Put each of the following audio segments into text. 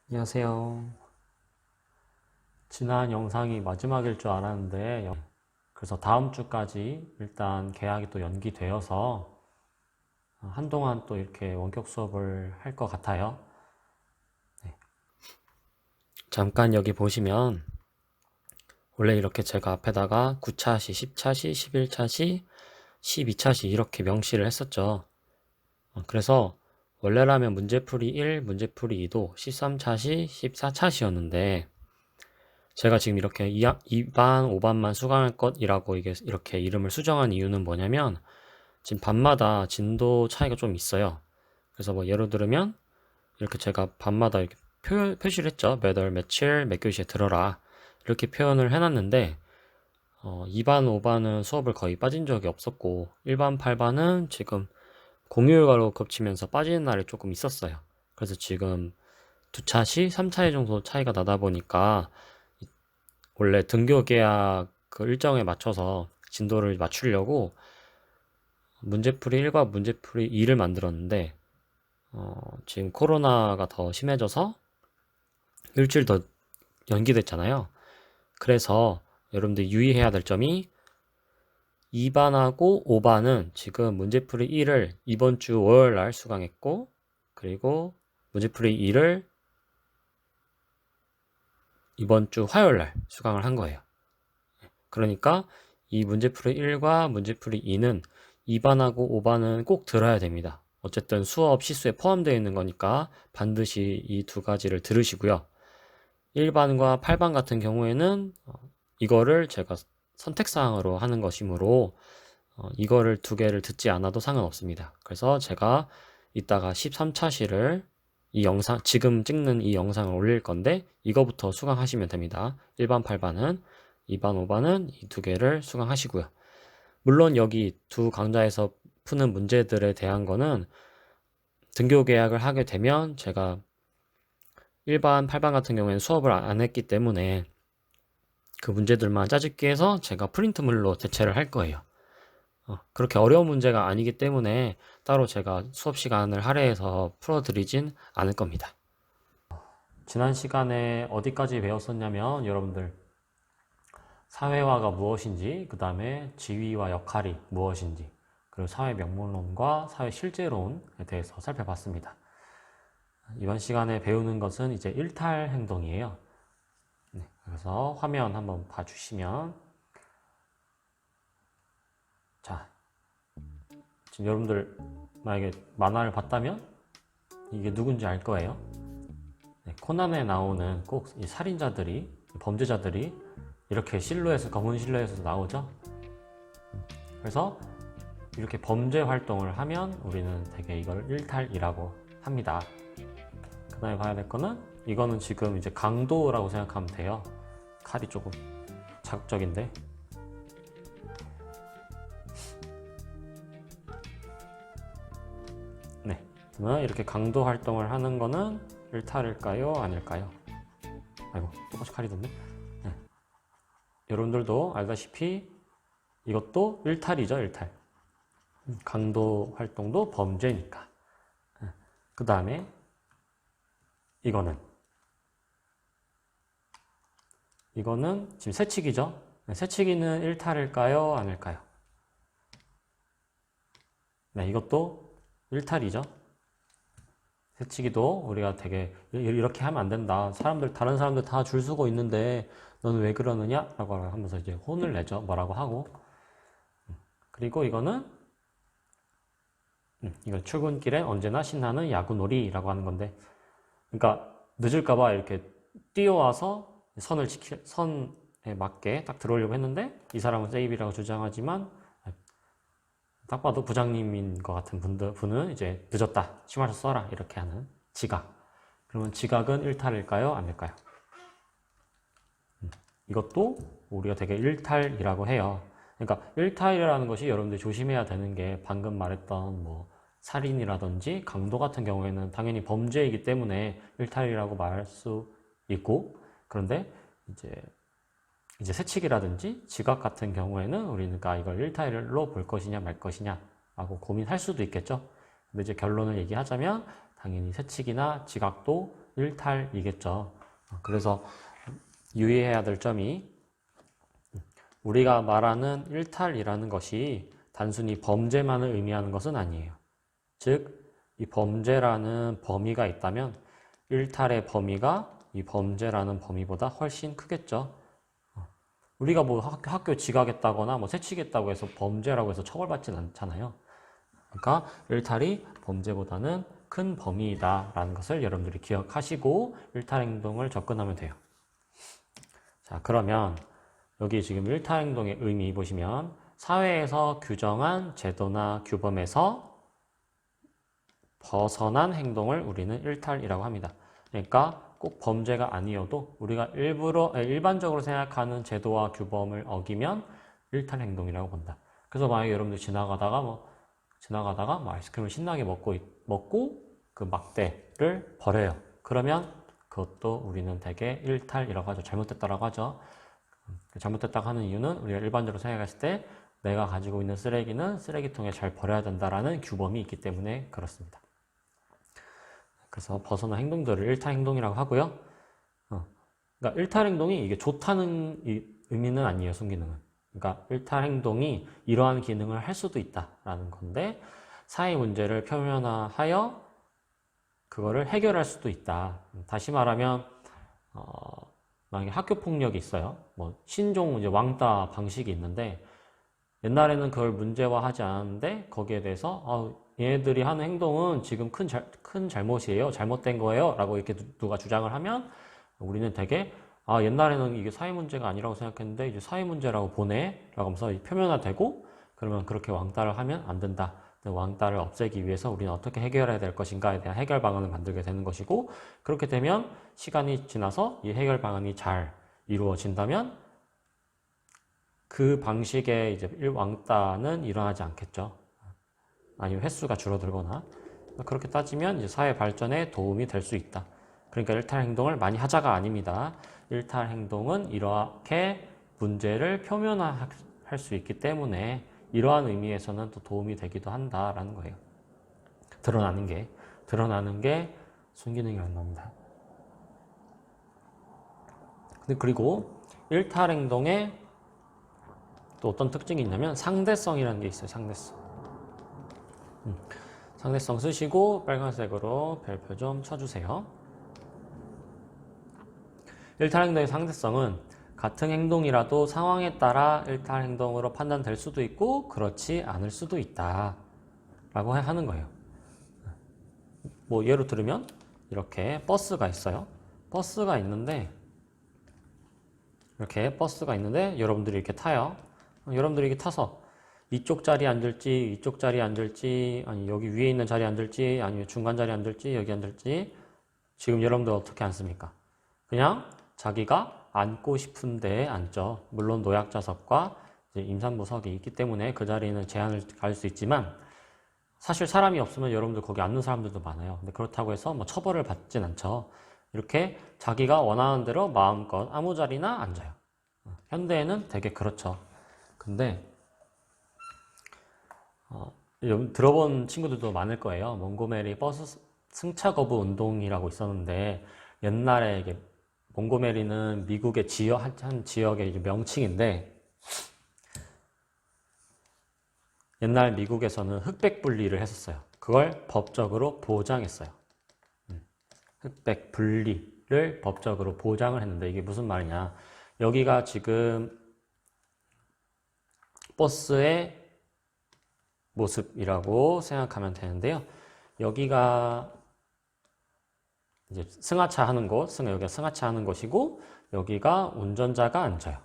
안녕하세요. 지난 영상이 마지막일 줄 알았는데, 그래서 다음 주까지 일단 계약이 또 연기되어서 한동안 또 이렇게 원격 수업을 할 것 같아요. 네. 잠깐 여기 보시면 원래 이렇게 제가 앞에다가 9차시, 10차시, 11차시, 12차시 이렇게 명시를 했었죠. 그래서 원래라면 문제풀이 1, 문제풀이 2도 13차시, 14차시였는데 제가 지금 이렇게 2반, 5반만 수강할 것이라고 이렇게 이름을 수정한 이유는 뭐냐면 지금 반마다 진도 차이가 좀 있어요. 그래서 뭐 예로 들면 이렇게 제가 반마다 이렇게 표시를 했죠. 몇 월, 며칠, 몇 교시에 들어라. 이렇게 표현을 해놨는데 2반, 5반은 수업을 거의 빠진 적이 없었고 1반, 8반은 지금 공휴일과로 겹치면서 빠지는 날이 조금 있었어요. 그래서 지금 2차시, 3차시 정도 차이가 나다 보니까 원래 등교 계약 그 일정에 맞춰서 진도를 맞추려고 문제풀이 1과 문제풀이 2를 만들었는데 지금 코로나가 더 심해져서 일주일 더 연기됐잖아요. 그래서 여러분들 유의해야 될 점이 2반하고 5반은 지금 문제풀이 1을 이번 주 월요일 날 수강했고 그리고 문제풀이 2를 이번 주 화요일 날 수강을 한 거예요. 그러니까 이 문제풀이 1과 문제풀이 2는 2반하고 5반은 꼭 들어야 됩니다. 어쨌든 수업 시수에 포함되어 있는 거니까 반드시 이 두 가지를 들으시고요. 1반과 8반 같은 경우에는 이거를 제가 선택사항으로 하는 것이므로 이거를 두 개를 듣지 않아도 상관없습니다. 그래서 제가 이따가 13차시를 이 영상, 지금 찍는 이 영상을 올릴 건데 이거부터 수강하시면 됩니다. 1반, 8반은 2반, 5반은 이 두 개를 수강하시고요. 물론 여기 두 강좌에서 푸는 문제들에 대한 거는 등교 계약을 하게 되면 제가 1반, 8반 같은 경우에는 수업을 안 했기 때문에 그 문제들만 짜집기 해서 제가 프린트물로 대체를 할 거예요. 그렇게 어려운 문제가 아니기 때문에 따로 제가 수업 시간을 할애해서 풀어드리진 않을 겁니다. 지난 시간에 어디까지 배웠었냐면 여러분들 사회화가 무엇인지, 그 다음에 지위와 역할이 무엇인지, 그리고 사회 명문론과 사회 실제론에 대해서 살펴봤습니다. 이번 시간에 배우는 것은 이제 일탈 행동이에요. 네, 그래서 화면 한번 봐주시면, 자, 지금 여러분들 만약에 만화를 봤다면 이게 누군지 알 거예요. 네, 코난에 나오는 꼭 이 살인자들이, 범죄자들이 이렇게 실루엣, 검은 실루엣에서 나오죠. 그래서 이렇게 범죄 활동을 하면 우리는 되게 이걸 일탈이라고 합니다. 그 다음에 봐야 될 거는 이거는 지금 이제 강도라고 생각하면 돼요. 칼이 조금 자극적인데. 네, 그러면 이렇게 강도 활동을 하는 거는 일탈일까요? 아닐까요? 아이고, 똑같이 칼이 됐네. 네. 여러분들도 알다시피 이것도 일탈이죠, 일탈. 강도 활동도 범죄니까. 그 다음에 이거는 지금 새치기죠. 새치기는 일탈일까요? 아닐까요? 네, 이것도 일탈이죠. 새치기도 우리가 되게 이렇게 하면 안 된다. 다른 사람들 다 줄 서고 있는데 너는 왜 그러느냐? 라고 하면서 이제 혼을 내죠. 뭐라고 하고. 그리고 이건 출근길에 언제나 신나는 야구놀이라고 하는 건데, 그러니까 늦을까봐 이렇게 뛰어와서 선에 맞게 딱 들어오려고 했는데 이 사람은 세이브라고 주장하지만 딱 봐도 부장님인 것 같은 분은 이제 늦었다, 심하셔 써라 이렇게 하는 지각. 그러면 지각은 일탈일까요? 아닐까요? 이것도 우리가 되게 일탈이라고 해요. 그러니까 일탈이라는 것이 여러분들이 조심해야 되는 게 방금 말했던 뭐 살인이라든지 강도 같은 경우에는 당연히 범죄이기 때문에 일탈이라고 말할 수 있고, 그런데 이제 새치기라든지 지각 같은 경우에는 우리가 이걸 일탈로 볼 것이냐 말 것이냐 라고 고민할 수도 있겠죠. 근데 이제 결론을 얘기하자면 당연히 세칙이나 지각도 일탈이겠죠. 그래서 유의해야 될 점이 우리가 말하는 일탈이라는 것이 단순히 범죄만을 의미하는 것은 아니에요. 즉, 이 범죄라는 범위가 있다면 일탈의 범위가 이 범죄라는 범위보다 훨씬 크겠죠. 우리가 뭐 학교 지각했다거나 뭐 새치겠다고 해서 범죄라고 해서 처벌받진 않잖아요. 그러니까 일탈이 범죄보다는 큰 범위이다라는 것을 여러분들이 기억하시고 일탈 행동을 접근하면 돼요. 자, 그러면 여기 지금 일탈 행동의 의미 보시면 사회에서 규정한 제도나 규범에서 벗어난 행동을 우리는 일탈이라고 합니다. 그러니까 꼭 범죄가 아니어도 우리가 일반적으로 생각하는 제도와 규범을 어기면 일탈 행동이라고 본다. 그래서 만약에 여러분들 지나가다가 뭐 아이스크림을 신나게 먹고 그 막대를 버려요. 그러면 그것도 우리는 대개 일탈이라고 하죠. 잘못됐다라고 하죠. 잘못됐다고 하는 이유는 우리가 일반적으로 생각했을 때 내가 가지고 있는 쓰레기는 쓰레기통에 잘 버려야 된다라는 규범이 있기 때문에 그렇습니다. 그래서 벗어난 행동들을 일탈 행동이라고 하고요. 그러니까 일탈 행동이 이게 좋다는 의미는 아니에요, 순기능은. 그러니까 일탈 행동이 이러한 기능을 할 수도 있다라는 건데 사회 문제를 표면화하여 그거를 해결할 수도 있다. 다시 말하면 만약에 학교 폭력이 있어요. 뭐 신종 이제 왕따 방식이 있는데 옛날에는 그걸 문제화하지 않았는데 거기에 대해서 얘네들이 하는 행동은 지금 큰 잘못이에요. 잘못된 거예요. 라고 이렇게 누가 주장을 하면 우리는 되게 옛날에는 이게 사회 문제가 아니라고 생각했는데 이제 사회 문제라고 보네. 라고 하면서 표면화되고 그러면 그렇게 왕따를 하면 안 된다. 왕따를 없애기 위해서 우리는 어떻게 해결해야 될 것인가에 대한 해결 방안을 만들게 되는 것이고 그렇게 되면 시간이 지나서 이 해결 방안이 잘 이루어진다면 그 방식의 이제 왕따는 일어나지 않겠죠. 아니면 횟수가 줄어들거나 그렇게 따지면 이제 사회 발전에 도움이 될 수 있다. 그러니까 일탈 행동을 많이 하자가 아닙니다. 일탈 행동은 이렇게 문제를 표면화할 수 있기 때문에 이러한 의미에서는 또 도움이 되기도 한다라는 거예요. 드러나는 게 순기능이라는 겁니다. 그리고 일탈 행동에 또 어떤 특징이 있냐면 상대성이라는 게 있어요. 상대성 쓰시고 빨간색으로 별표 좀 쳐주세요. 일탈 행동의 상대성은 같은 행동이라도 상황에 따라 일탈 행동으로 판단될 수도 있고 그렇지 않을 수도 있다 라고 하는 거예요. 뭐 예로 들으면 이렇게 버스가 있어요. 이렇게 버스가 있는데 여러분들이 이렇게 타요. 여러분들이 이렇게 타서 이쪽 자리에 앉을지 이쪽 자리에 앉을지 아니 여기 위에 있는 자리에 앉을지 아니면 중간 자리에 앉을지 여기 앉을지 지금 여러분들 어떻게 앉습니까? 그냥 자기가 앉고 싶은 데에 앉죠. 물론 노약자석과 이제 임산부석이 있기 때문에 그 자리는 제한을 가질 수 있지만 사실 사람이 없으면 여러분들 거기 앉는 사람들도 많아요. 근데 그렇다고 해서 뭐 처벌을 받진 않죠. 이렇게 자기가 원하는 대로 마음껏 아무 자리나 앉아요. 현대에는 되게 그렇죠. 근데 들어본 친구들도 많을 거예요. 몽고메리 버스 승차 거부 운동이라고 있었는데 옛날에 이게 몽고메리는 미국의 한 지역의 명칭인데 옛날 미국에서는 흑백 분리를 했었어요. 그걸 법적으로 보장했어요. 흑백 분리를 법적으로 보장을 했는데 이게 무슨 말이냐? 여기가 지금 버스의 모습이라고 생각하면 되는데요. 여기가 이제 승하차 하는 곳, 여기가 승하차 하는 곳이고 여기가 운전자가 앉아요.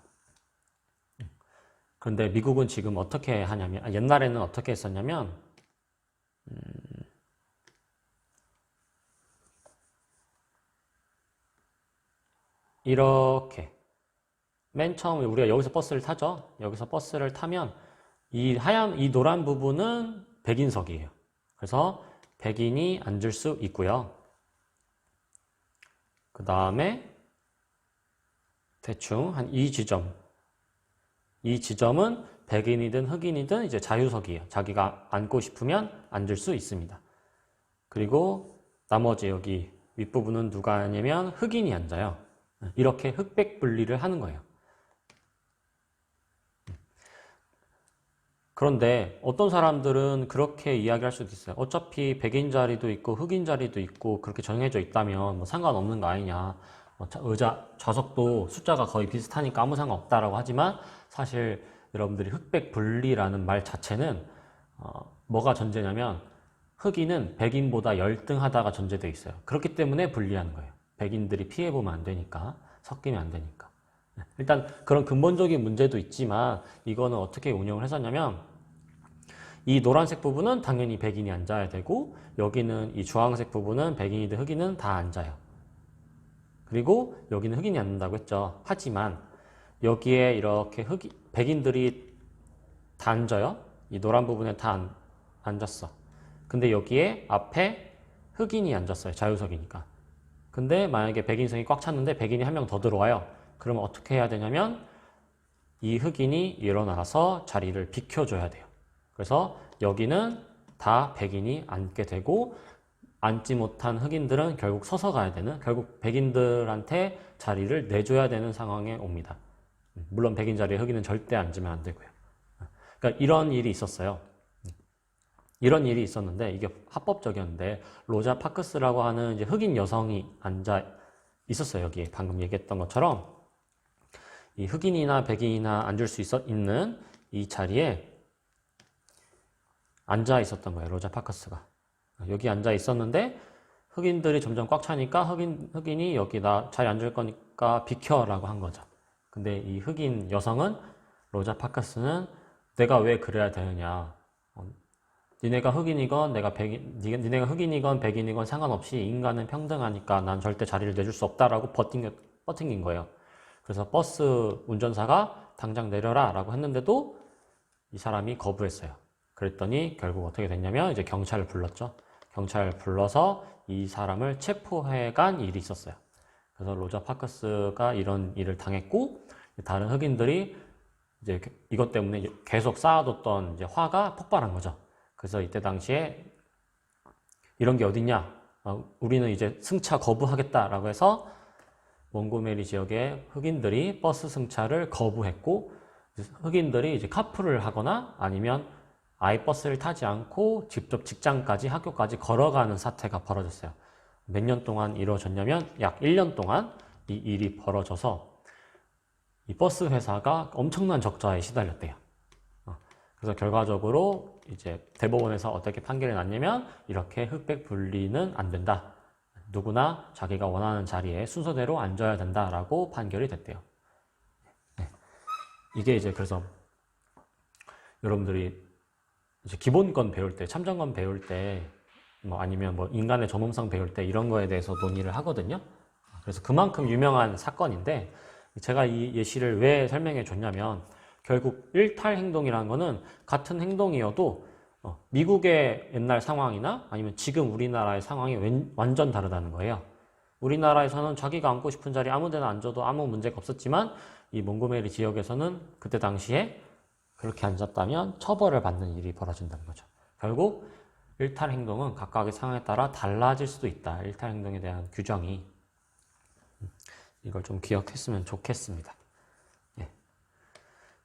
그런데 미국은 지금 어떻게 하냐면 옛날에는 어떻게 했었냐면 이렇게 맨 처음에 우리가 여기서 버스를 타죠. 여기서 버스를 타면 이 노란 부분은 백인석이에요. 그래서 백인이 앉을 수 있고요. 그 다음에 대충 한 이 지점은 백인이든 흑인이든 이제 자유석이에요. 자기가 앉고 싶으면 앉을 수 있습니다. 그리고 나머지 여기 윗부분은 누가 하냐면 흑인이 앉아요. 이렇게 흑백 분리를 하는 거예요. 그런데 어떤 사람들은 그렇게 이야기할 수도 있어요. 어차피 백인 자리도 있고 흑인 자리도 있고 그렇게 정해져 있다면 뭐 상관없는 거 아니냐. 의자, 좌석도 숫자가 거의 비슷하니까 아무 상관없다라고 하지만 사실 여러분들이 흑백 분리라는 말 자체는 뭐가 전제냐면 흑인은 백인보다 열등하다가 전제되어 있어요. 그렇기 때문에 분리하는 거예요. 백인들이 피해보면 안 되니까, 섞이면 안 되니까. 일단 그런 근본적인 문제도 있지만 이거는 어떻게 운영을 했었냐면 이 노란색 부분은 당연히 백인이 앉아야 되고 여기는 이 주황색 부분은 백인이든 흑인은 다 앉아요. 그리고 여기는 흑인이 앉는다고 했죠. 하지만 여기에 이렇게 백인들이 다 앉아요. 이 노란 부분에 다 앉았어. 근데 여기에 앞에 흑인이 앉았어요. 자유석이니까. 근데 만약에 백인석이 꽉 찼는데 백인이 한 명 더 들어와요. 그러면 어떻게 해야 되냐면 이 흑인이 일어나서 자리를 비켜줘야 돼요. 그래서 여기는 다 백인이 앉게 되고 앉지 못한 흑인들은 결국 서서 가야 되는, 결국 백인들한테 자리를 내줘야 되는 상황에 옵니다. 물론 백인 자리에 흑인은 절대 앉으면 안 되고요. 그러니까 이런 일이 있었어요. 이런 일이 있었는데 이게 합법적이었는데 로자 파크스라고 하는 이제 흑인 여성이 앉아 있었어요. 여기에 방금 얘기했던 것처럼 이 흑인이나 백인이나 앉을 수 있는 이 자리에 앉아 있었던 거예요. 로자 파크스가. 여기 앉아 있었는데 흑인들이 점점 꽉 차니까 흑인이 여기 나 자리 앉을 거니까 비켜라고 한 거죠. 근데 이 흑인 여성은 로자 파크스는 내가 왜 그래야 되느냐. 니네가 흑인이건 니네가 흑인이건 백인이건 상관없이 인간은 평등하니까 난 절대 자리를 내줄 수 없다라고 버팅긴 거예요. 그래서 버스 운전사가 당장 내려라 라고 했는데도 이 사람이 거부했어요. 그랬더니 결국 어떻게 됐냐면 이제 경찰을 불렀죠. 경찰을 불러서 이 사람을 체포해 간 일이 있었어요. 그래서 로자 파크스가 이런 일을 당했고 다른 흑인들이 이제 이것 때문에 계속 쌓아뒀던 이제 화가 폭발한 거죠. 그래서 이때 당시에 이런 게 어딨냐? 우리는 이제 승차 거부하겠다라고 해서 몽고메리 지역의 흑인들이 버스 승차를 거부했고 흑인들이 이제 카풀을 하거나 아니면 아예 버스를 타지 않고 직접 직장까지 학교까지 걸어가는 사태가 벌어졌어요. 몇 년 동안 이루어졌냐면 약 1년 동안 이 일이 벌어져서 이 버스 회사가 엄청난 적자에 시달렸대요. 그래서 결과적으로 이제 대법원에서 어떻게 판결이 났냐면 이렇게 흑백 분리는 안 된다. 누구나 자기가 원하는 자리에 순서대로 앉아야 된다라고 판결이 됐대요. 네. 이게 이제 그래서 여러분들이 이제 기본권 배울 때, 참정권 배울 때, 뭐 아니면 뭐 인간의 존엄성 배울 때 이런 거에 대해서 논의를 하거든요. 그래서 그만큼 유명한 사건인데 제가 이 예시를 왜 설명해 줬냐면 결국 일탈 행동이라는 거는 같은 행동이어도 미국의 옛날 상황이나 아니면 지금 우리나라의 상황이 완전 다르다는 거예요. 우리나라에서는 자기가 앉고 싶은 자리에 아무 데나 앉아도 아무 문제가 없었지만 이 몽고메리 지역에서는 그때 당시에 그렇게 앉았다면 처벌을 받는 일이 벌어진다는 거죠. 결국 일탈 행동은 각각의 상황에 따라 달라질 수도 있다. 일탈 행동에 대한 규정이. 이걸 좀 기억했으면 좋겠습니다. 네.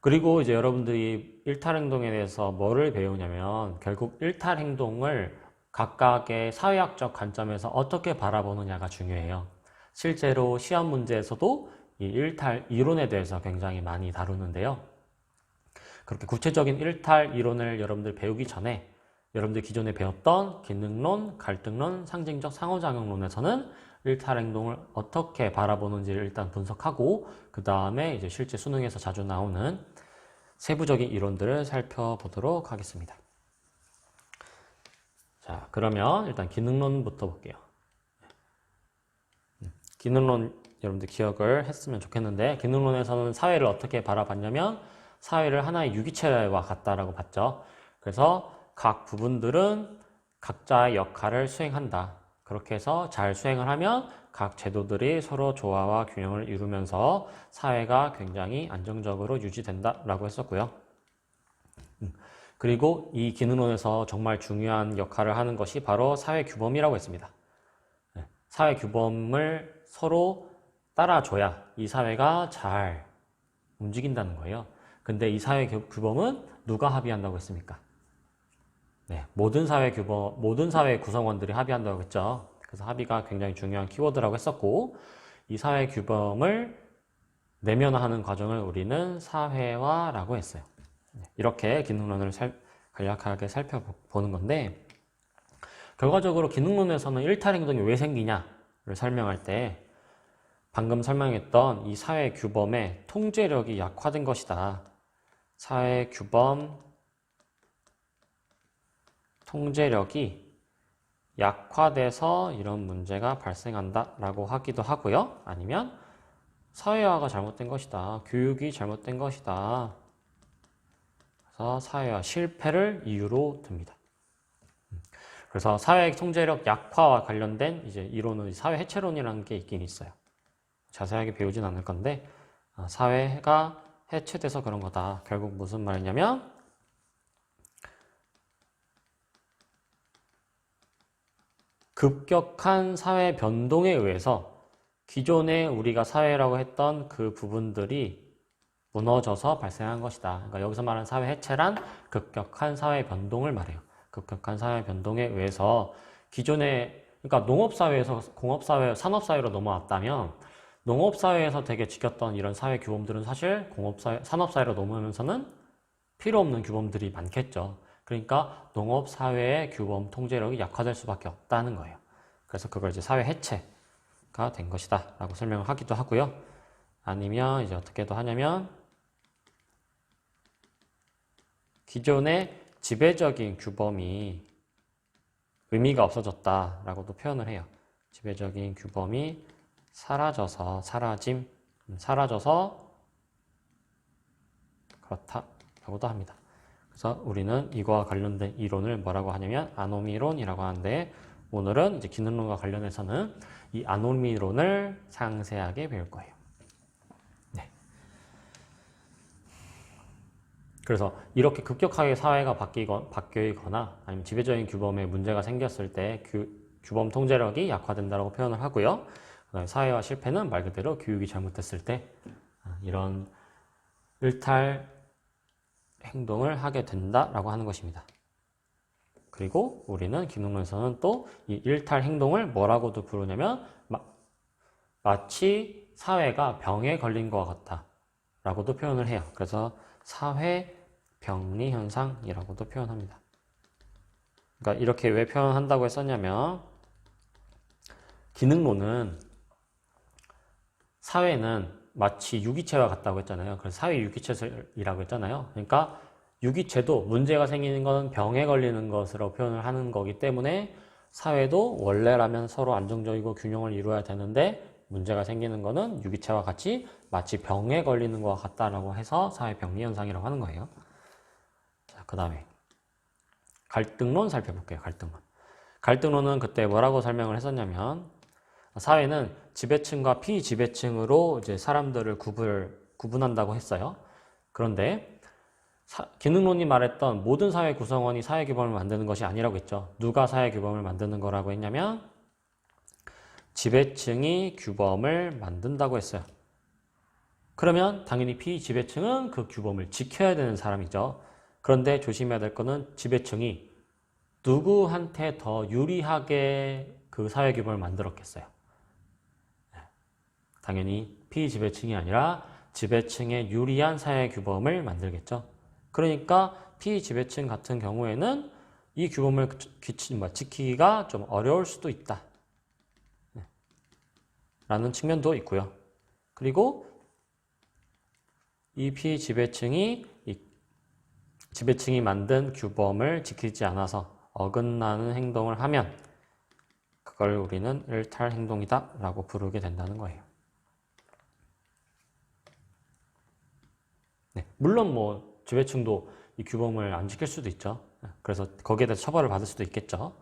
그리고 이제 여러분들이 일탈 행동에 대해서 뭐를 배우냐면 결국 일탈 행동을 각각의 사회학적 관점에서 어떻게 바라보느냐가 중요해요. 실제로 시험 문제에서도 이 일탈 이론에 대해서 굉장히 많이 다루는데요. 그렇게 구체적인 일탈 이론을 여러분들 배우기 전에 여러분들 기존에 배웠던 기능론, 갈등론, 상징적 상호작용론에서는 일탈 행동을 어떻게 바라보는지를 일단 분석하고 그 다음에 이제 실제 수능에서 자주 나오는 세부적인 이론들을 살펴보도록 하겠습니다. 자, 그러면 일단 기능론부터 볼게요. 기능론 여러분들 기억을 했으면 좋겠는데 기능론에서는 사회를 어떻게 바라봤냐면 사회를 하나의 유기체와 같다라고 봤죠. 그래서 각 부분들은 각자의 역할을 수행한다. 그렇게 해서 잘 수행을 하면 각 제도들이 서로 조화와 균형을 이루면서 사회가 굉장히 안정적으로 유지된다라고 했었고요. 그리고 이 기능론에서 정말 중요한 역할을 하는 것이 바로 사회규범이라고 했습니다. 사회규범을 서로 따라줘야 이 사회가 잘 움직인다는 거예요. 근데 이 사회규범은 누가 합의한다고 했습니까? 네, 모든 사회 구성원들이 합의한다고 했죠. 그래서 합의가 굉장히 중요한 키워드라고 했었고, 이 사회규범을 내면화하는 과정을 우리는 사회화라고 했어요. 이렇게 기능론을 간략하게 살펴보는 건데, 결과적으로 기능론에서는 일탈행동이 왜 생기냐를 설명할 때 방금 설명했던 이 사회규범의 통제력이 약화된 것이다. 사회규범 통제력이 약화돼서 이런 문제가 발생한다 라고 하기도 하고요. 아니면 사회화가 잘못된 것이다. 교육이 잘못된 것이다. 그래서 사회화 실패를 이유로 듭니다. 그래서 사회 통제력 약화와 관련된 이제 이론은 사회 해체론이라는 게 있긴 있어요. 자세하게 배우진 않을 건데 사회가 해체돼서 그런 거다. 결국 무슨 말이냐면 급격한 사회 변동에 의해서 기존에 우리가 사회라고 했던 그 부분들이 무너져서 발생한 것이다. 그러니까 여기서 말하는 사회 해체란 급격한 사회 변동을 말해요. 급격한 사회 변동에 의해서 기존에 그러니까 농업사회에서 공업사회, 산업사회로 넘어왔다면 농업사회에서 되게 지켰던 이런 사회 규범들은 사실 공업사회, 산업사회로 넘어오면서는 필요 없는 규범들이 많겠죠. 그러니까 농업사회의 규범 통제력이 약화될 수밖에 없다는 거예요. 그래서 그걸 이제 사회 해체가 된 것이다 라고 설명을 하기도 하고요. 아니면 이제 어떻게도 하냐면 기존의 지배적인 규범이 의미가 없어졌다라고도 표현을 해요. 지배적인 규범이 사라져서 그렇다라고도 합니다. 그래서 우리는 이거와 관련된 이론을 뭐라고 하냐면 아노미론이라고 하는데 오늘은 이제 기능론과 관련해서는 이 아노미론을 상세하게 배울 거예요. 네. 그래서 이렇게 급격하게 사회가 바뀌거나 아니면 지배적인 규범에 문제가 생겼을 때 규범 통제력이 약화된다고 표현을 하고요. 그다음에 사회화 실패는 말 그대로 교육이 잘못됐을 때 이런 일탈 행동을 하게 된다라고 하는 것입니다. 그리고 우리는 기능론에서는 또 이 일탈 행동을 뭐라고도 부르냐면 마치 사회가 병에 걸린 것 같다 라고도 표현을 해요. 그래서 사회병리 현상이라고도 표현합니다. 그러니까 이렇게 왜 표현한다고 했었냐면 기능론은 사회는 마치 유기체와 같다고 했잖아요. 그래서 사회 유기체이라고 했잖아요. 그러니까 유기체도 문제가 생기는 건 병에 걸리는 것으로 표현을 하는 거기 때문에 사회도 원래라면 서로 안정적이고 균형을 이루어야 되는데 문제가 생기는 거는 유기체와 같이 마치 병에 걸리는 것과 같다라고 해서 사회병리 현상이라고 하는 거예요. 자, 그 다음에 갈등론 살펴볼게요. 갈등론은 그때 뭐라고 설명을 했었냐면 사회는 지배층과 피지배층으로 이제 사람들을 구분한다고 했어요. 그런데 기능론이 말했던 모든 사회 구성원이 사회규범을 만드는 것이 아니라고 했죠. 누가 사회규범을 만드는 거라고 했냐면 지배층이 규범을 만든다고 했어요. 그러면 당연히 피지배층은 그 규범을 지켜야 되는 사람이죠. 그런데 조심해야 될 거는 지배층이 누구한테 더 유리하게 그 사회규범을 만들었겠어요. 당연히 피지배층이 아니라 지배층에 유리한 사회규범을 만들겠죠. 그러니까 피지배층 같은 경우에는 이 규범을 지키기가 좀 어려울 수도 있다. 라는 측면도 있고요. 그리고 이 피지배층이 지배층이 만든 규범을 지키지 않아서 어긋나는 행동을 하면 그걸 우리는 일탈 행동이다 라고 부르게 된다는 거예요. 네, 물론 뭐 지배층도 이 규범을 안 지킬 수도 있죠. 그래서 거기에 대해서 처벌을 받을 수도 있겠죠.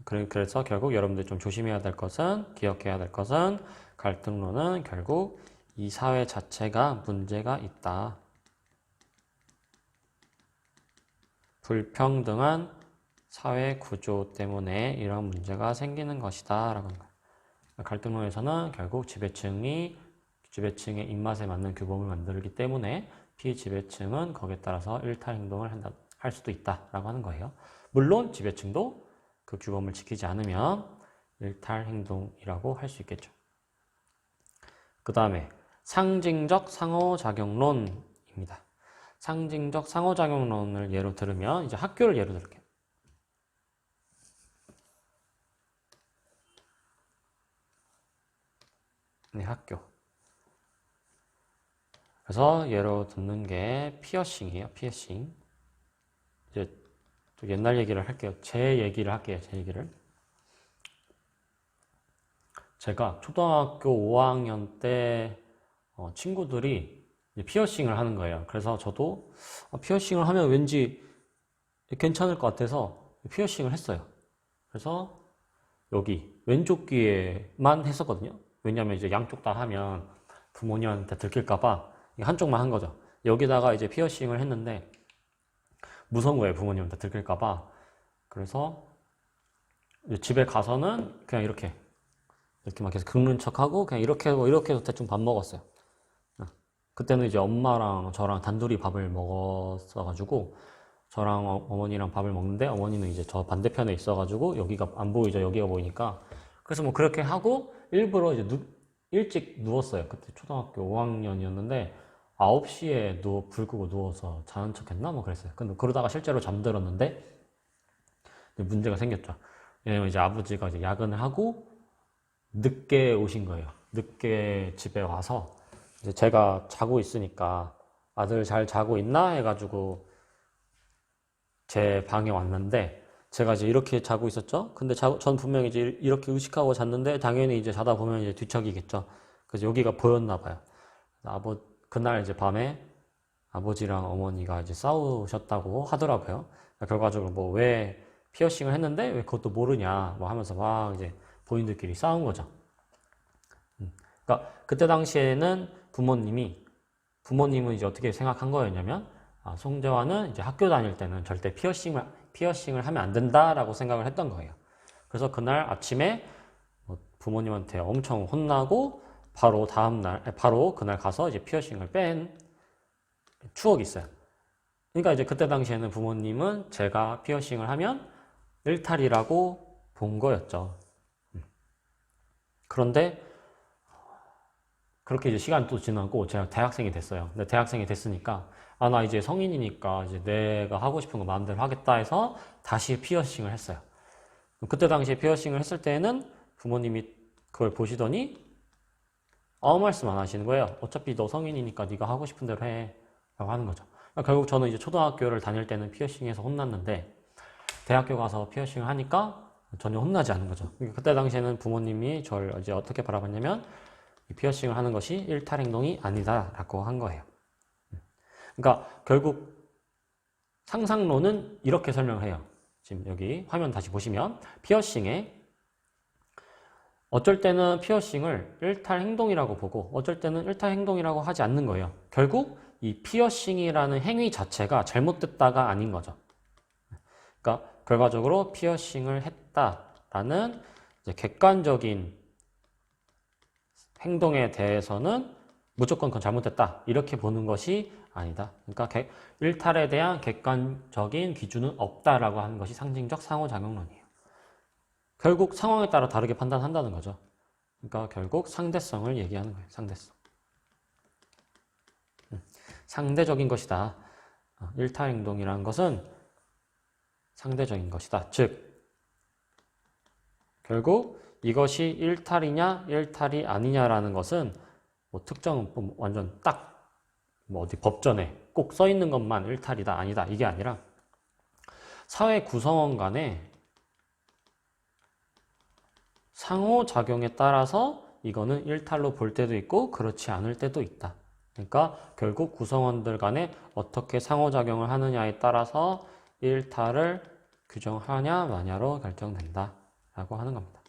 그래서 결국 여러분들이 좀 조심해야 될 것은, 기억해야 될 것은 갈등론은 결국 이 사회 자체가 문제가 있다. 불평등한 사회 구조 때문에 이런 문제가 생기는 것이다. 라고 하는 거예요. 갈등론에서는 결국 지배층의 입맛에 맞는 규범을 만들기 때문에 피지배층은 거기에 따라서 일탈 행동을 할 수도 있다라고 하는 거예요. 물론 지배층도 그 규범을 지키지 않으면 일탈 행동이라고 할 수 있겠죠. 그 다음에 상징적 상호작용론입니다. 상징적 상호작용론을 예로 들으면 이제 학교를 예로 들을게요. 네, 학교. 그래서 예로 듣는 게 피어싱이에요. 피어싱. 이제 또 옛날 얘기를 할게요. 제 얘기를 할게요. 제 얘기를. 제가 초등학교 5학년 때 친구들이 피어싱을 하는 거예요. 그래서 저도 피어싱을 하면 왠지 괜찮을 것 같아서 피어싱을 했어요. 그래서 여기 왼쪽 귀에만 했었거든요. 왜냐면 이제 양쪽 다 하면 부모님한테 들킬까봐 한쪽만 한 거죠. 여기다가 이제 피어싱을 했는데 무서운 거예요. 부모님한테 들킬까봐. 그래서 집에 가서는 그냥 이렇게 막 계속 긁는 척하고 그냥 이렇게 해서 대충 밥 먹었어요. 그때는 이제 엄마랑 저랑 단둘이 밥을 먹었어가지고 저랑 어머니랑 밥을 먹는데 어머니는 이제 저 반대편에 있어가지고 여기가 안 보이죠. 여기가 보이니까. 그래서 뭐 그렇게 하고 일부러 이제 일찍 누웠어요. 그때 초등학교 5학년이었는데 9시에 불 끄고 누워서 자는 척 했나? 뭐 그랬어요. 근데 그러다가 실제로 잠들었는데 문제가 생겼죠. 왜냐면 이제 아버지가 이제 야근을 하고 늦게 오신 거예요. 늦게 집에 와서 이제 제가 자고 있으니까 아들 잘 자고 있나 해가지고 제 방에 왔는데 제가 이제 이렇게 자고 있었죠. 근데 전 분명히 이제 이렇게 의식하고 잤는데 당연히 이제 자다 보면 이제 뒤척이겠죠. 그래서 여기가 보였나 봐요. 그날 이제 밤에 아버지랑 어머니가 이제 싸우셨다고 하더라고요. 결과적으로 뭐 왜 피어싱을 했는데 왜 그것도 모르냐 뭐 하면서 막 이제 본인들끼리 싸운 거죠. 그러니까 그때 당시에는 부모님은 이제 어떻게 생각한 거였냐면 송재환은 이제 학교 다닐 때는 절대 피어싱을 하면 안 된다라고 생각을 했던 거예요. 그래서 그날 아침에 부모님한테 엄청 혼나고 바로 그날 가서 이제 피어싱을 뺀 추억이 있어요. 그러니까 이제 그때 당시에는 부모님은 제가 피어싱을 하면 일탈이라고 본 거였죠. 그런데 그렇게 이제 시간이 또 지나고 제가 대학생이 됐어요. 근데 대학생이 됐으니까 나 이제 성인이니까 이제 내가 하고 싶은 거 마음대로 하겠다 해서 다시 피어싱을 했어요. 그때 당시에 피어싱을 했을 때는 부모님이 그걸 보시더니 아무 말씀 안 하시는 거예요. 어차피 너 성인이니까 네가 하고 싶은 대로 해 라고 하는 거죠. 결국 저는 이제 초등학교를 다닐 때는 피어싱해서 혼났는데 대학교 가서 피어싱을 하니까 전혀 혼나지 않은 거죠. 그때 당시에는 부모님이 저를 이제 어떻게 바라봤냐면 피어싱을 하는 것이 일탈 행동이 아니다라고 한 거예요. 그러니까 결국 상상론은 이렇게 설명을 해요. 지금 여기 화면 다시 보시면 어쩔 때는 피어싱을 일탈 행동이라고 보고 어쩔 때는 일탈 행동이라고 하지 않는 거예요. 결국 이 피어싱이라는 행위 자체가 잘못됐다가 아닌 거죠. 그러니까 결과적으로 피어싱을 했다라는 이제 객관적인 행동에 대해서는 무조건 그건 잘못됐다 이렇게 보는 것이 아니다. 그러니까 일탈에 대한 객관적인 기준은 없다라고 하는 것이 상징적 상호작용론이에요. 결국 상황에 따라 다르게 판단한다는 거죠. 그러니까 결국 상대성을 얘기하는 거예요. 상대성. 상대적인 것이다. 일탈 행동이라는 것은 상대적인 것이다. 즉 결국 이것이 일탈이냐 일탈이 아니냐라는 것은 뭐 특정 완전 딱 뭐 어디 법전에 꼭 써 있는 것만 일탈이다 아니다 이게 아니라 사회 구성원 간의 상호작용에 따라서 이거는 일탈로 볼 때도 있고 그렇지 않을 때도 있다. 그러니까 결국 구성원들 간에 어떻게 상호작용을 하느냐에 따라서 일탈을 규정하냐 마냐로 결정된다 라고 하는 겁니다.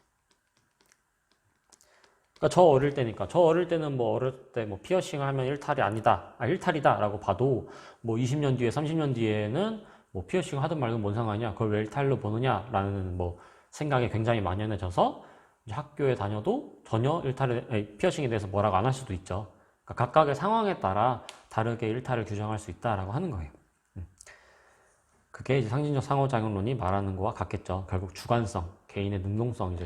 그러니까 저 어릴 때니까 저 어릴 때는 뭐 어릴 때 뭐 피어싱을 하면 일탈이 아니다, 일탈이다라고 봐도 뭐 20년 뒤에 30년 뒤에는 뭐 피어싱 하든 말든 뭔 상관이냐, 그걸 왜 일탈로 보느냐라는 뭐 생각이 굉장히 만연해져서 이제 학교에 다녀도 전혀 피어싱에 대해서 뭐라고 안 할 수도 있죠. 그러니까 각각의 상황에 따라 다르게 일탈을 규정할 수 있다라고 하는 거예요. 그게 이제 상징적 상호작용론이 말하는 거와 같겠죠. 결국 주관성, 개인의 능동성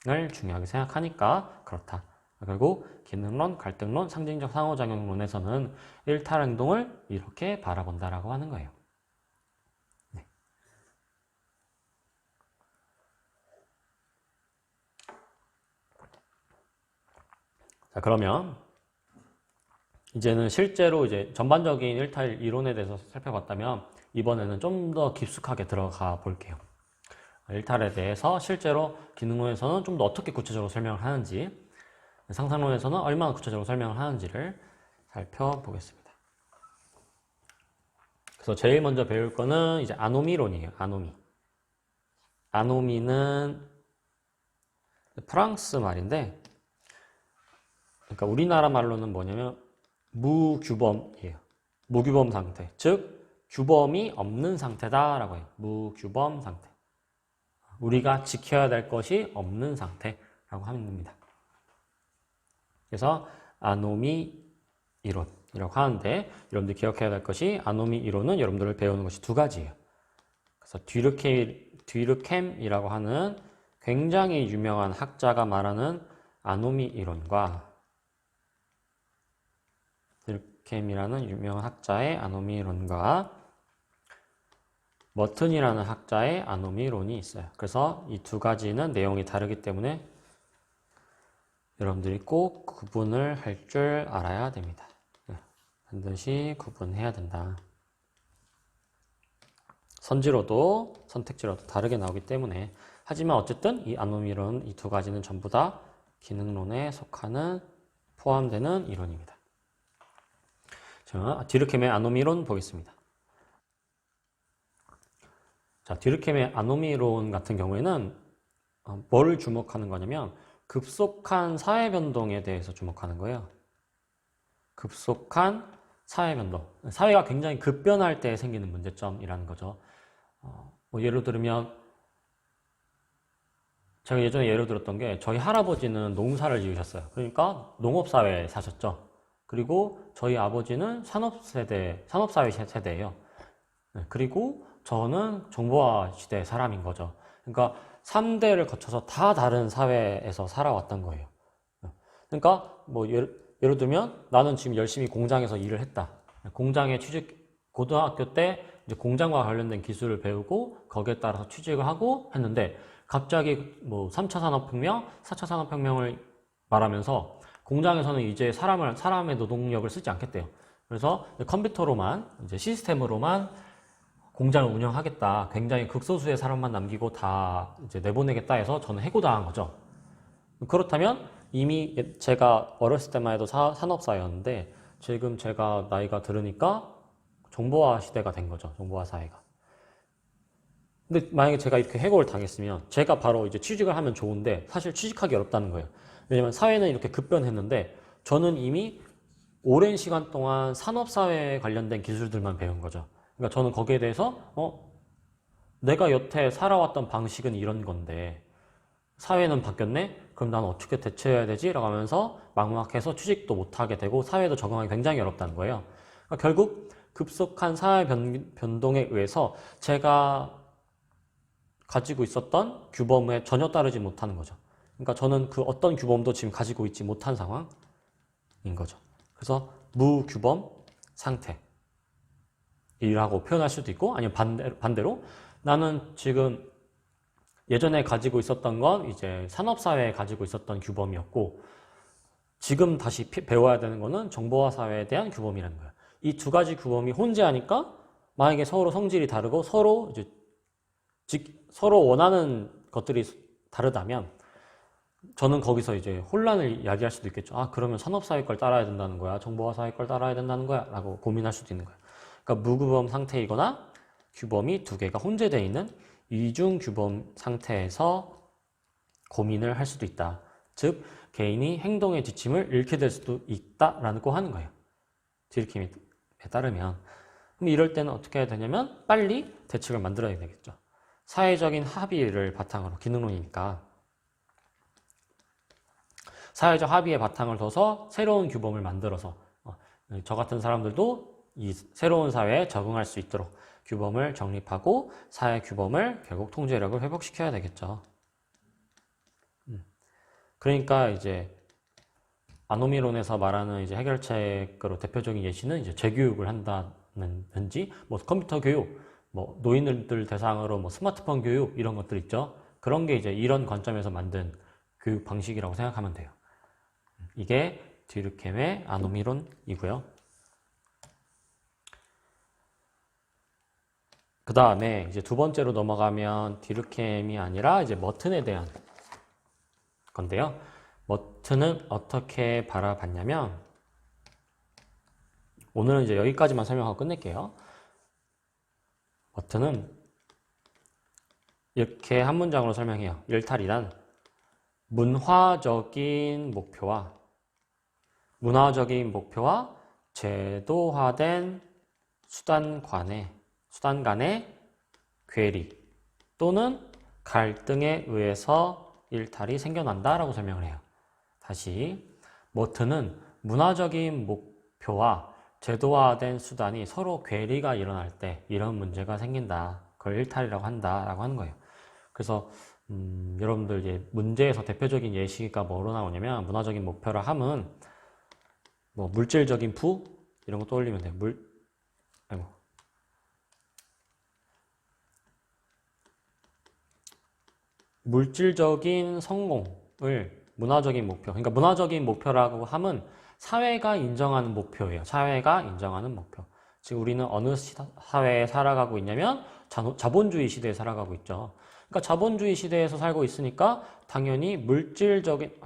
을 중요하게 생각하니까 그렇다. 결국 기능론, 갈등론, 상징적 상호작용론에서는 일탈 행동을 이렇게 바라본다라고 하는 거예요. 네. 자, 그러면 이제는 실제로 이제 전반적인 일탈 이론에 대해서 살펴봤다면 이번에는 좀 더 깊숙하게 들어가 볼게요. 일탈에 대해서 실제로 기능론에서는 좀 더 어떻게 구체적으로 설명을 하는지, 상상론에서는 얼마나 구체적으로 설명을 하는지를 살펴보겠습니다. 그래서 제일 먼저 배울 거는 이제 아노미론이에요. 아노미. 아노미는 프랑스 말인데, 그러니까 우리나라 말로는 뭐냐면 무규범이에요. 무규범 상태. 즉 규범이 없는 상태다라고 해요. 무규범 상태. 우리가 지켜야 될 것이 없는 상태라고 하는 겁니다. 그래서 아노미 이론이라고 하는데, 여러분들 기억해야 될 것이 아노미 이론은 여러분들을 배우는 것이 두 가지예요. 그래서 뒤르켐이라고 하는 굉장히 유명한 학자가 말하는 아노미 이론과 뒤르켐이라는 유명한 학자의 아노미 이론과 머튼이라는 학자의 아노미론이 있어요. 그래서 이 두 가지는 내용이 다르기 때문에 여러분들이 꼭 구분을 할 줄 알아야 됩니다. 반드시 구분해야 된다. 선지로도 선택지로도 다르게 나오기 때문에, 하지만 어쨌든 이 아노미론, 이 두 가지는 전부 다 기능론에 속하는, 포함되는 이론입니다. 자, 뒤르켐의 아노미론 보겠습니다. 자, 뒤르켐의 아노미론 같은 경우에는 뭘 주목하는 거냐면 급속한 사회 변동에 대해서 주목하는 거예요. 급속한 사회 변동. 사회가 굉장히 급변할 때 생기는 문제점이라는 거죠. 뭐 예를 들면 제가 예전에 예를 들었던 게, 저희 할아버지는 농사를 지으셨어요. 그러니까 농업사회에 사셨죠. 그리고 저희 아버지는 산업사회 세대예요. 그리고 저는 정보화 시대 사람인 거죠. 그러니까 3대를 거쳐서 다 다른 사회에서 살아왔던 거예요. 그러니까 뭐 예를 들면 나는 지금 열심히 공장에서 일을 했다. 공장에 고등학교 때 이제 공장과 관련된 기술을 배우고 거기에 따라서 취직을 하고 했는데, 갑자기 뭐 3차 산업혁명, 4차 산업혁명을 말하면서 공장에서는 이제 사람의 노동력을 쓰지 않겠대요. 그래서 컴퓨터로만, 이제 시스템으로만 공장을 운영하겠다. 굉장히 극소수의 사람만 남기고 다 이제 내보내겠다 해서 저는 해고당한 거죠. 그렇다면 이미 제가 어렸을 때만 해도 산업사회였는데, 지금 제가 나이가 들으니까 정보화 시대가 된 거죠. 정보화 사회가. 근데 만약에 제가 이렇게 해고를 당했으면 제가 바로 이제 취직을 하면 좋은데, 사실 취직하기 어렵다는 거예요. 왜냐면 사회는 이렇게 급변했는데 저는 이미 오랜 시간 동안 산업사회에 관련된 기술들만 배운 거죠. 그러니까 저는 거기에 대해서 내가 여태 살아왔던 방식은 이런 건데 사회는 바뀌었네? 그럼 난 어떻게 대처해야 되지? 라고 하면서 막막해서 취직도 못하게 되고 사회도 적응하기 굉장히 어렵다는 거예요. 그러니까 결국 급속한 사회 변동에 의해서 제가 가지고 있었던 규범에 전혀 따르지 못하는 거죠. 그러니까 저는 그 어떤 규범도 지금 가지고 있지 못한 상황인 거죠. 그래서 무규범 상태 이라고 표현할 수도 있고, 아니면 반대로 나는 지금 예전에 가지고 있었던 건 이제 산업사회에 가지고 있었던 규범이었고, 지금 다시 배워야 되는 거는 정보화 사회에 대한 규범이라는 거예요. 이 두 가지 규범이 혼재하니까 만약에 서로 성질이 다르고 서로 원하는 것들이 다르다면 저는 거기서 이제 혼란을 야기할 수도 있겠죠. 아, 그러면 산업사회 걸 따라야 된다는 거야? 정보화 사회 걸 따라야 된다는 거야? 라고 고민할 수도 있는 거예요. 그러니까 무규범 상태이거나 규범이 두 개가 혼재되어 있는 이중 규범 상태에서 고민을 할 수도 있다. 즉 개인이 행동의 지침을 잃게 될 수도 있다라는 거 하는 거예요. 디르켐에 따르면. 그럼 이럴 때는 어떻게 해야 되냐면 빨리 대책을 만들어야 되겠죠. 사회적인 합의를 바탕으로, 기능론이니까 사회적 합의의 바탕을 둬서 새로운 규범을 만들어서 저 같은 사람들도 이 새로운 사회에 적응할 수 있도록 규범을 정립하고 사회 규범을 결국 통제력을 회복시켜야 되겠죠. 그러니까 이제 아노미론에서 말하는 이제 해결책으로 대표적인 예시는 이제 재교육을 한다든지 뭐 컴퓨터 교육, 뭐 노인들 대상으로 뭐 스마트폰 교육 이런 것들 있죠. 그런 게 이제 이런 관점에서 만든 교육 방식이라고 생각하면 돼요. 이게 디르켐의 아노미론이고요. 그 다음에 이제 두 번째로 넘어가면 디르켐이 아니라 이제 머튼에 대한 건데요. 머튼은 어떻게 바라봤냐면, 오늘은 이제 여기까지만 설명하고 끝낼게요. 머튼은 이렇게 한 문장으로 설명해요. 일탈이란 문화적인 목표와 제도화된 수단 간의 괴리 또는 갈등에 의해서 일탈이 생겨난다라고 설명을 해요. 다시, 머튼은 문화적인 목표와 제도화된 수단이 서로 괴리가 일어날 때 이런 문제가 생긴다. 그걸 일탈이라고 한다라고 하는 거예요. 그래서 여러분들 이제 문제에서 대표적인 예시가 뭐로 나오냐면, 문화적인 목표라 함은 뭐 물질적인 부 이런 거 떠올리면 돼요. 물질적인 성공을 문화적인 목표. 그러니까 문화적인 목표라고 함은 사회가 인정하는 목표예요. 사회가 인정하는 목표. 지금 우리는 어느 사회에 살아가고 있냐면 자본주의 시대에 살아가고 있죠. 그러니까 자본주의 시대에서 살고 있으니까 당연히 물질적인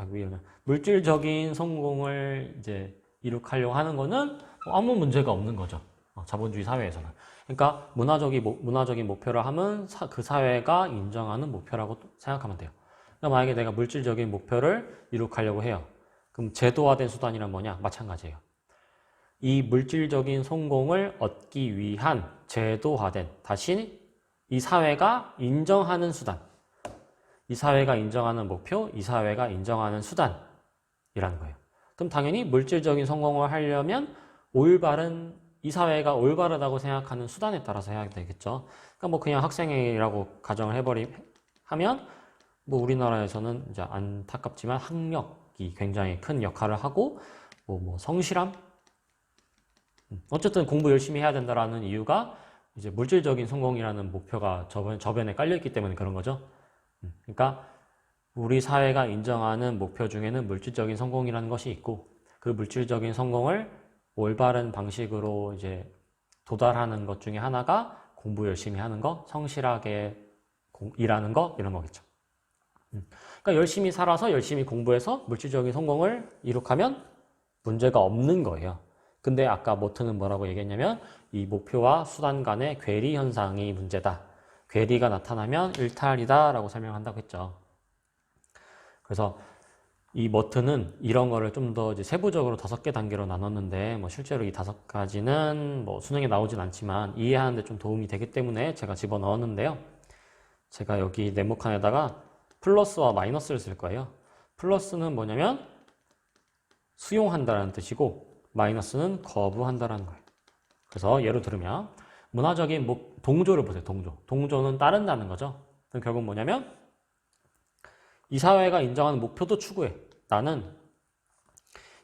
성공을 이제 이룩하려고 하는 거는 아무 문제가 없는 거죠. 자본주의 사회에서는. 그러니까 문화적인 목표라 하면 그 사회가 인정하는 목표라고 생각하면 돼요. 그러니까 만약에 내가 물질적인 목표를 이룩하려고 해요. 그럼 제도화된 수단이란 뭐냐? 마찬가지예요. 이 물질적인 성공을 얻기 위한 제도화된, 다시 이 사회가 인정하는 수단, 이 사회가 인정하는 목표, 이 사회가 인정하는 수단이라는 거예요. 그럼 당연히 물질적인 성공을 하려면 이 사회가 올바르다고 생각하는 수단에 따라서 해야 되겠죠. 그러니까 뭐 그냥 학생회라고 가정을 하면 뭐 우리나라에서는 이제 안타깝지만 학력이 굉장히 큰 역할을 하고 뭐 성실함, 어쨌든 공부 열심히 해야 된다라는 이유가 이제 물질적인 성공이라는 목표가 저변에 깔려있기 때문에 그런 거죠. 그러니까 우리 사회가 인정하는 목표 중에는 물질적인 성공이라는 것이 있고, 그 물질적인 성공을 올바른 방식으로 이제 도달하는 것 중에 하나가 공부 열심히 하는 거, 성실하게 일하는 거, 이런 거겠죠. 그러니까 열심히 살아서 열심히 공부해서 물질적인 성공을 이룩하면 문제가 없는 거예요. 근데 아까 머튼은 뭐라고 얘기했냐면, 이 목표와 수단 간의 괴리 현상이 문제다. 괴리가 나타나면 일탈이다 라고 설명한다고 했죠. 그래서 이 머튼은 이런 거를 좀 더 이제 세부적으로 5개 단계로 나눴는데, 뭐 실제로 이 5가지는 뭐 수능에 나오진 않지만 이해하는데 좀 도움이 되기 때문에 제가 집어넣었는데요. 제가 여기 네모칸에다가 플러스와 마이너스를 쓸 거예요. 플러스는 뭐냐면 수용한다라는 뜻이고, 마이너스는 거부한다라는 거예요. 그래서 예로 들으면 문화적인 동조를 보세요. 동조는 따른다는 거죠. 그럼 결국 뭐냐면 이 사회가 인정하는 목표도 추구해. 나는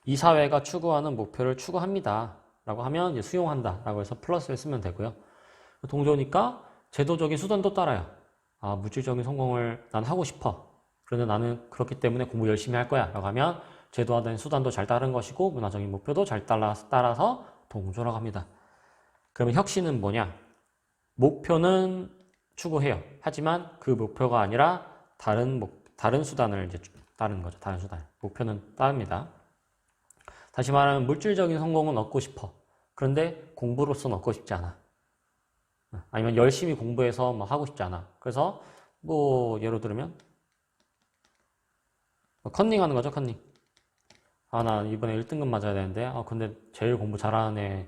이 사회가 추구하는 목표를 추구합니다. 라고 하면 이제 수용한다. 라고 해서 플러스를 쓰면 되고요. 동조니까 제도적인 수단도 따라요. 물질적인 성공을 난 하고 싶어. 그런데 나는 그렇기 때문에 공부 열심히 할 거야. 라고 하면 제도화된 수단도 잘 따른 것이고, 문화적인 목표도 잘 따라서 동조라고 합니다. 그러면 혁신은 뭐냐? 목표는 추구해요. 하지만 그 목표가 아니라 다른 수단을 이제 따르는 거죠. 다른 수단. 목표는 따릅니다. 다시 말하면 물질적인 성공은 얻고 싶어. 그런데 공부로서는 얻고 싶지 않아. 아니면 열심히 공부해서 뭐 하고 싶지 않아. 그래서 뭐 예로 들면 컨닝 하는 거죠. 컨닝. 아, 나 이번에 1등급 맞아야 되는데, 아, 근데 제일 공부 잘하는 애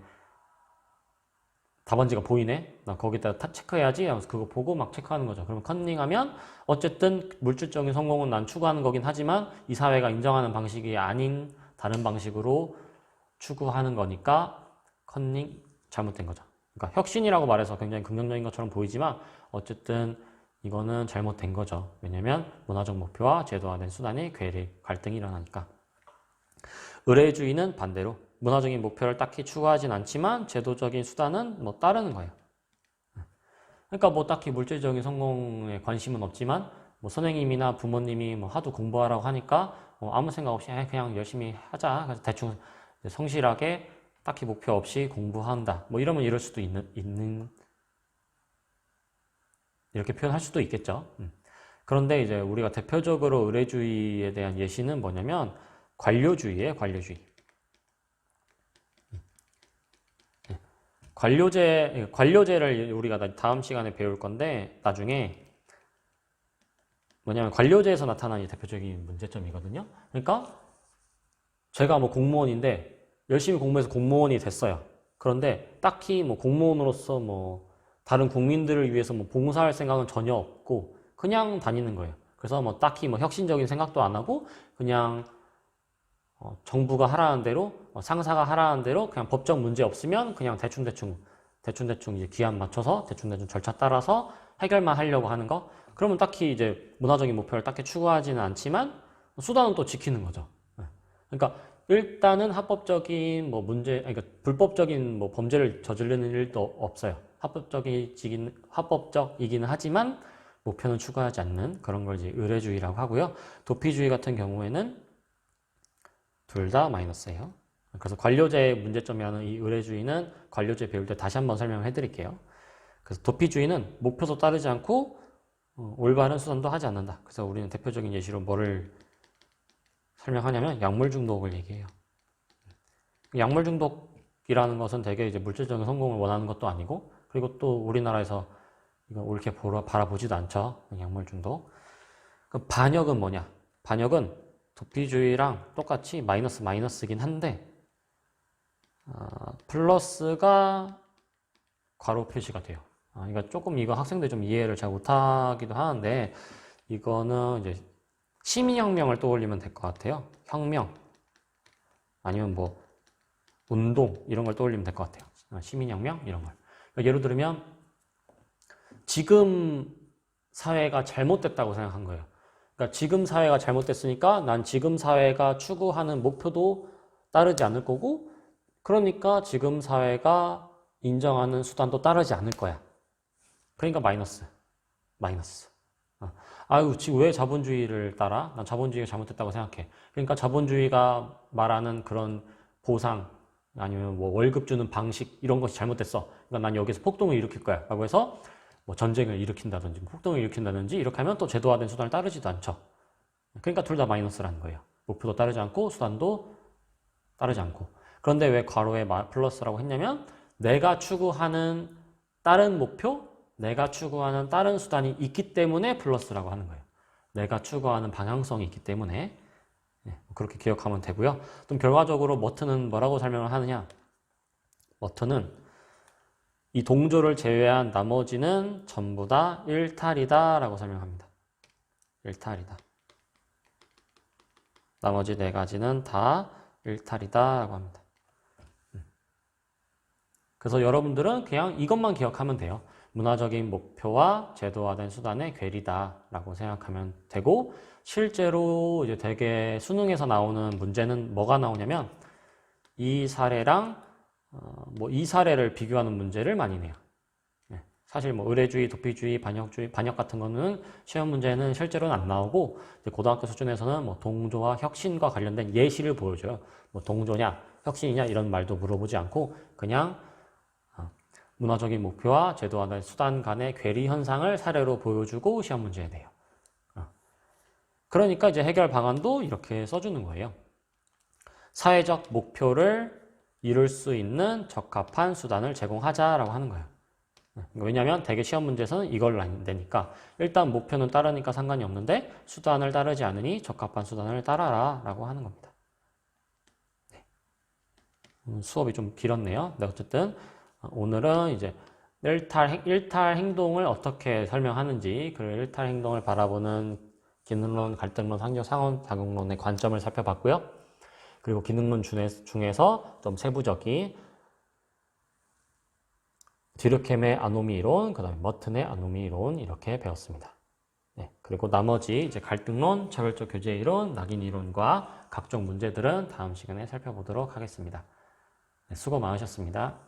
답안지가 보이네? 나 거기다 체크해야지 하면서 그거 보고 막 체크하는 거죠. 그러면 컨닝하면 어쨌든 물질적인 성공은 난 추구하는 거긴 하지만 이 사회가 인정하는 방식이 아닌 다른 방식으로 추구하는 거니까 컨닝 잘못된 거죠. 그러니까 혁신이라고 말해서 굉장히 긍정적인 것처럼 보이지만 어쨌든 이거는 잘못된 거죠. 왜냐면 문화적 목표와 제도화된 수단의 괴리, 갈등이 일어나니까. 의례주의는 반대로 문화적인 목표를 딱히 추구하진 않지만 제도적인 수단은 뭐 따르는 거예요. 그러니까 뭐 딱히 물질적인 성공에 관심은 없지만 뭐 선생님이나 부모님이 뭐 하도 공부하라고 하니까 뭐 아무 생각 없이 그냥 열심히 하자. 그래서 대충 성실하게 딱히 목표 없이 공부한다. 뭐 이러면 이럴 수도 있는 이렇게 표현할 수도 있겠죠. 그런데 이제 우리가 대표적으로 의례주의에 대한 예시는 뭐냐면 관료주의예요, 관료주의. 관료제를 우리가 다음 시간에 배울 건데 나중에 뭐냐면 관료제에서 나타나는 대표적인 문제점이거든요. 그러니까 제가 뭐 공무원인데 열심히 공부해서 공무원이 됐어요. 그런데 딱히 뭐 공무원으로서 뭐 다른 국민들을 위해서 뭐 봉사할 생각은 전혀 없고 그냥 다니는 거예요. 그래서 뭐 딱히 뭐 혁신적인 생각도 안 하고 그냥 정부가 하라는 대로 상사가 하라는 대로 그냥 법적 문제 없으면 그냥 대충대충 이제 기한 맞춰서 대충대충 절차 따라서 해결만 하려고 하는 거. 그러면 딱히 이제 문화적인 목표를 딱히 추구하지는 않지만 수단은 또 지키는 거죠. 그러니까 일단은 합법적인 뭐 문제, 그러니까 불법적인 뭐 범죄를 저지르는 일도 없어요. 합법적이기는 하지만 목표는 추구하지 않는 그런 걸 이제 의례주의라고 하고요. 도피주의 같은 경우에는 둘 다 마이너스예요. 그래서 관료제의 문제점이라는 이 의례주의는 관료제 배울 때 다시 한번 설명을 해드릴게요. 그래서 도피주의는 목표도 따르지 않고 올바른 수단도 하지 않는다. 그래서 우리는 대표적인 예시로 뭐를 설명하냐면 약물 중독을 얘기해요. 약물 중독이라는 것은 되게 이제 물질적인 성공을 원하는 것도 아니고 그리고 또 우리나라에서 이거 옳게 바라보지도 않죠. 약물 중독. 그럼 반역은 뭐냐? 반역은 도피주의랑 똑같이 마이너스긴 한데 플러스가 괄호 표시가 돼요. 그러니까 조금 이거 학생들이 좀 이해를 잘 못하기도 하는데 이거는 이제 시민혁명을 떠올리면 될 것 같아요. 혁명 아니면 뭐 운동 이런 걸 떠올리면 될 것 같아요. 시민혁명 이런 걸. 그러니까 예를 들면 지금 사회가 잘못됐다고 생각한 거예요. 그러니까 지금 사회가 잘못됐으니까 난 지금 사회가 추구하는 목표도 따르지 않을 거고 그러니까 지금 사회가 인정하는 수단도 따르지 않을 거야. 그러니까 마이너스. 아유, 지금 왜 자본주의를 따라? 난 자본주의가 잘못됐다고 생각해. 그러니까 자본주의가 말하는 그런 보상 아니면 뭐 월급 주는 방식 이런 것이 잘못됐어. 그러니까 난 여기서 폭동을 일으킬 거야. 라고 해서 뭐 전쟁을 일으킨다든지 폭동을 일으킨다든지 이렇게 하면 또 제도화된 수단을 따르지도 않죠. 그러니까 둘 다 마이너스라는 거예요. 목표도 따르지 않고 수단도 따르지 않고. 그런데 왜 괄호에 플러스라고 했냐면 내가 추구하는 다른 목표, 내가 추구하는 다른 수단이 있기 때문에 플러스라고 하는 거예요. 내가 추구하는 방향성이 있기 때문에 그렇게 기억하면 되고요. 또 결과적으로 머트는 뭐라고 설명을 하느냐? 머트는 이 동조를 제외한 나머지는 전부 다 일탈이다 라고 설명합니다. 일탈이다. 나머지 네 가지는 다 일탈이다 라고 합니다. 그래서 여러분들은 그냥 이것만 기억하면 돼요. 문화적인 목표와 제도화된 수단의 괴리다 라고 생각하면 되고 실제로 이제 되게 수능에서 나오는 문제는 뭐가 나오냐면 이 사례랑 뭐 이 사례를 비교하는 문제를 많이 내요. 사실 뭐 의례주의, 도피주의, 반역 같은 거는 시험 문제는 실제로는 안 나오고 고등학교 수준에서는 뭐 동조와 혁신과 관련된 예시를 보여줘요. 뭐 동조냐, 혁신이냐 이런 말도 물어보지 않고 그냥 문화적인 목표와 제도화된 수단 간의 괴리 현상을 사례로 보여주고 시험 문제에 내요. 그러니까 이제 해결 방안도 이렇게 써주는 거예요. 사회적 목표를 이룰 수 있는 적합한 수단을 제공하자라고 하는 거예요. 왜냐하면 대개 시험 문제에서는 이걸 내니까 일단 목표는 따르니까 상관이 없는데 수단을 따르지 않으니 적합한 수단을 따라라 라고 하는 겁니다. 수업이 좀 길었네요. 네, 어쨌든 오늘은 이제 일탈 행동을 어떻게 설명하는지, 그리고 일탈 행동을 바라보는 기능론, 갈등론, 상호 작용론의 관점을 살펴봤고요. 그리고 기능론 중에서 좀 세부적인 디르켐의 아노미 이론, 그 다음에 머튼의 아노미 이론 이렇게 배웠습니다. 네, 그리고 나머지 이제 갈등론, 차별적 교제 이론, 낙인 이론과 각종 문제들은 다음 시간에 살펴보도록 하겠습니다. 네, 수고 많으셨습니다.